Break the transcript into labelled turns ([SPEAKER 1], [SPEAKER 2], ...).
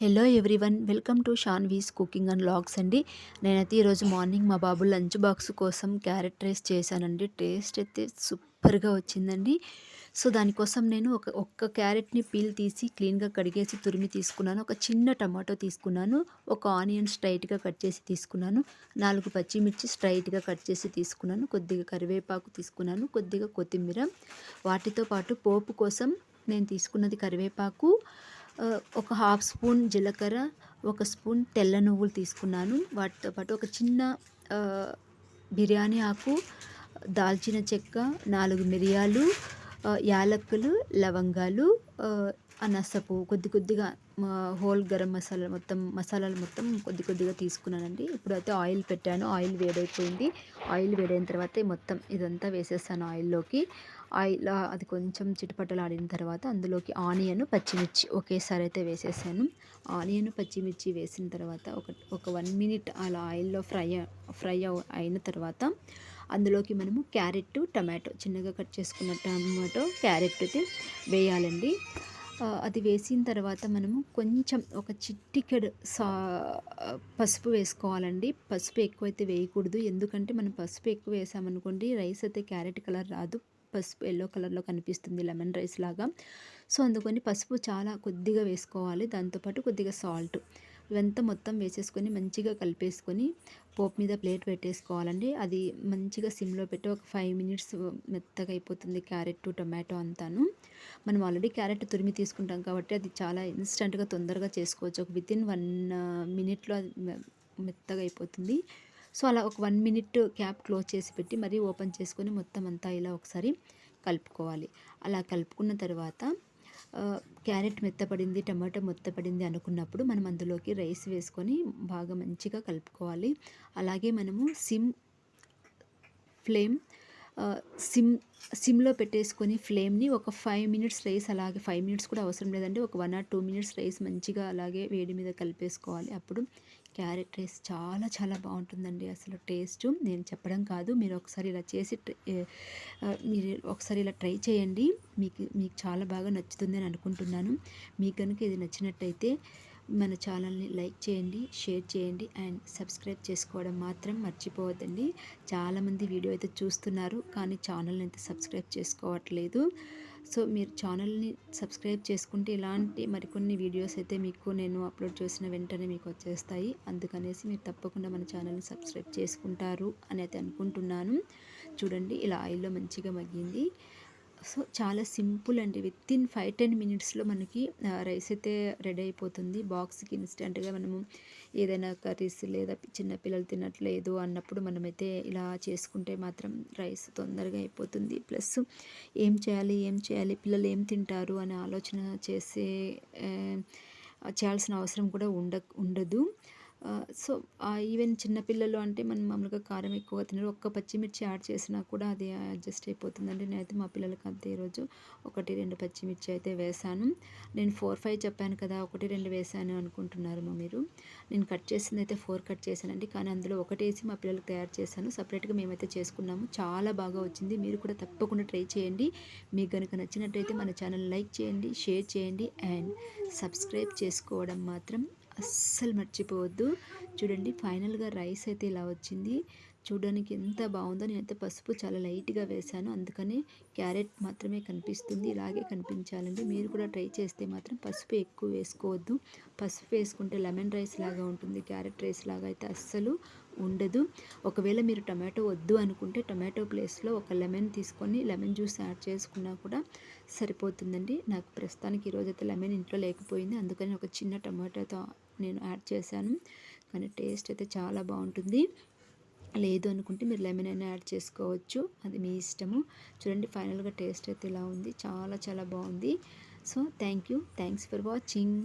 [SPEAKER 1] Hello everyone, welcome to Shanvi's cooking and vlogs అండి. నేనైతే ఈరోజు మార్నింగ్ మా బాబు లంచ్ బాక్స్ కోసం క్యారెట్ రైస్ చేశానండి. టేస్ట్ అయితే సూపర్గా వచ్చిందండి. సో దానికోసం నేను ఒక్క క్యారెట్ని పీల్ తీసి క్లీన్గా కడిగేసి తురిమి తీసుకున్నాను. ఒక చిన్న టమాటో తీసుకున్నాను. ఒక ఆనియన్ స్ట్రైట్గా కట్ చేసి తీసుకున్నాను. 4 పచ్చిమిర్చి స్ట్రైట్గా కట్ చేసి తీసుకున్నాను. కొద్దిగా కరివేపాకు తీసుకున్నాను. కొద్దిగా కొత్తిమీర. వాటితో పాటు పోపు కోసం నేను తీసుకున్నది కరివేపాకు, ఒక హాఫ్ స్పూన్ జీలకర్ర, ఒక స్పూన్ తెల్ల నువ్వులు తీసుకున్నాను. వాటితో పాటు ఒక చిన్న బిర్యానీ ఆకు, దాల్చిన చెక్క, 4 మిరియాలు, యాలక్కులు, లవంగాలు, అనాసపు కొద్దిగా హోల్ గరం మసాలా మసాలాలు మొత్తం కొద్దిగా తీసుకున్నానండి. ఇప్పుడైతే ఆయిల్ పెట్టాను. ఆయిల్ వేడైపోయింది. ఆయిల్ వేడైన తర్వాత మొత్తం ఇదంతా వేసేసాను ఆయిల్లోకి. ఆయిల్ అది కొంచెం చిటపటలాడిన తర్వాత అందులోకి ఆనియన్, పచ్చిమిర్చి ఒకేసారి అయితే వేసేసాను. ఆనియన్, పచ్చిమిర్చి వేసిన తర్వాత ఒక 1 మినిట్ అలా ఆయిల్లో ఫ్రై అయిన తర్వాత అందులోకి మనము క్యారెట్, టమాటో చిన్నగా కట్ చేసుకున్న టమాటో, క్యారెట్ అయితే వేయాలండి. అది వేసిన తర్వాత మనము కొంచెం ఒక చిటికెడు పసుపు వేసుకోవాలండి. పసుపు ఎక్కువైతే వేయకూడదు. ఎందుకంటే మనం పసుపు ఎక్కువ వేసామనుకోండి రైస్ అయితే క్యారెట్ కలర్ రాదు. పసుపు ఎల్లో కలర్లో కనిపిస్తుంది, లెమన్ రైస్ లాగా. సో అందుకని పసుపు చాలా కొద్దిగా వేసుకోవాలి. దాంతోపాటు కొద్దిగా సాల్ట్, ఇవంతా మొత్తం వేసేసుకొని మంచిగా కలిపేసుకొని పోపు మీద ప్లేట్ పెట్టేసుకోవాలండి. అది మంచిగా సిమ్లో పెట్టి ఒక 5 మినిట్స్ మెత్తగా అయిపోతుంది క్యారెట్, టొమాటో అంతాను. మనం ఆల్రెడీ క్యారెట్ తురిమి తీసుకుంటాం కాబట్టి అది చాలా ఇన్స్టెంట్గా తొందరగా చేసుకోవచ్చు. ఒక వితిన్ 1 మినిట్లో అది మెత్తగా అయిపోతుంది. సో అలా ఒక 1 మినిట్ క్యాప్ క్లోజ్ చేసి పెట్టి మరీ ఓపెన్ చేసుకొని మొత్తం అంతా ఇలా ఒకసారి కలుపుకోవాలి. అలా కలుపుకున్న తర్వాత క్యారెట్ మెత్తపడింది, టమాటో మెత్తపడింది అనుకున్నప్పుడు మనం అందులోకి రైస్ వేసుకొని బాగా మంచిగా కలుపుకోవాలి. అలాగే మనము ఫ్లేమ్ సిమ్లో పెట్టేసుకొని ఫ్లేమ్ని ఒక 5 మినిట్స్ రైస్ అలాగే 5 మినిట్స్ కూడా అవసరం లేదండి. ఒక 1 ఆర్ 2 మినిట్స్ రైస్ మంచిగా అలాగే వేడి మీద కలిపేసుకోవాలి. అప్పుడు క్యారెట్ రైస్ చాలా బాగుంటుందండి. అసలు టేస్ట్ నేను చెప్పడం కాదు, మీరు ఒకసారి ఇలా చేసి మీరు ఒకసారి ఇలా ట్రై చేయండి. మీకు చాలా బాగా నచ్చుతుంది అని అనుకుంటున్నాను. మీకు కనుక ఇది నచ్చినట్టయితే మన ఛానల్ని లైక్ చేయండి, షేర్ చేయండి అండ్ సబ్స్క్రైబ్ చేసుకోవడం మాత్రం మర్చిపోవద్దండి. చాలామంది వీడియో అయితే చూస్తున్నారు కానీ ఛానల్ని అయితే సబ్స్క్రైబ్ చేసుకోవట్లేదు. సో మీరు ఛానల్ని సబ్స్క్రైబ్ చేసుకుంటే ఇలాంటి మరికొన్ని వీడియోస్ అయితే మీకు నేను అప్లోడ్ చేసిన వెంటనే మీకు వచ్చేస్తాయి. అందుకనేసి మీరు తప్పకుండా మన ఛానల్ని సబ్స్క్రైబ్ చేసుకుంటారు అని అయితే అనుకుంటున్నాను. చూడండి ఇలా ఆయిల్లో మంచిగా మగ్గింది. సో చాలా సింపుల్ అండి. వితిన్ 5-10 మినిట్స్లో మనకి రైస్ అయితే రెడీ అయిపోతుంది. బాక్స్కి ఇన్స్టెంట్గా మనము ఏదైనా కర్రీస్ లేదా చిన్నపిల్లలు తినట్లేదు అన్నప్పుడు మనమైతే ఇలా చేసుకుంటే మాత్రం రైస్ తొందరగా అయిపోతుంది. ప్లస్ ఏం చేయాలి పిల్లలు ఏం తింటారు అనే ఆలోచన చేయాల్సిన అవసరం కూడా ఉండదు. సో ఈవెన్ చిన్నపిల్లలు అంటే మనం మామూలుగా కారం ఎక్కువగా తినరు. ఒక్క పచ్చిమిర్చి యాడ్ చేసినా కూడా అది అడ్జస్ట్ అయిపోతుందండి. నేనైతే మా పిల్లలకి అంతే ఈరోజు 1-2 పచ్చిమిర్చి అయితే వేశాను. నేను 4-5 చెప్పాను కదా, 1-2 వేశాను అనుకుంటున్నారేమో మీరు. నేను కట్ చేసింది అయితే 4 కట్ చేశానండి. కానీ అందులో ఒకటేసి మా పిల్లలకి తయారు చేశాను. సపరేట్గా మేమైతే చేసుకున్నాము. చాలా బాగా వచ్చింది. మీరు కూడా తప్పకుండా ట్రై చేయండి. మీకు కనుక నచ్చినట్టయితే మన ఛానల్ లైక్ చేయండి, షేర్ చేయండి అండ్ సబ్స్క్రైబ్ చేసుకోవడం మాత్రం అస్సలు మర్చిపోవద్దు. చూడండి ఫైనల్గా రైస్ అయితే ఇలా వచ్చింది. చూడడానికి ఎంత బాగుందో. నేనైతే పసుపు చాలా లైట్గా వేశాను, అందుకని క్యారెట్ మాత్రమే కనిపిస్తుంది. ఇలాగే కనిపించాలండి. మీరు కూడా ట్రై చేస్తే మాత్రం పసుపు ఎక్కువ వేసుకోవద్దు. పసుపు వేసుకుంటే లెమన్ రైస్ లాగా ఉంటుంది, క్యారెట్ రైస్ లాగా అయితే అస్సలు ఉండదు. ఒకవేళ మీరు టమాటో వద్దు అనుకుంటే టమాటో ప్లేస్లో ఒక లెమన్ తీసుకొని లెమన్ జ్యూస్ యాడ్ చేసుకున్నా కూడా సరిపోతుందండి. నాకు ప్రస్తుతానికి ఈరోజైతే లెమన్ ఇంట్లో లేకపోయింది, అందుకని ఒక చిన్న టమాటోతో నేను యాడ్ చేశాను. కానీ టేస్ట్ అయితే చాలా బాగుంటుంది. లేదు అనుకుంటే మీరు లెమన్ అయినా యాడ్ చేసుకోవచ్చు, అది మీ ఇష్టము. చూడండి ఫైనల్గా టేస్ట్ అయితే ఇలా ఉంది. చాలా బాగుంది. So thanks for watching.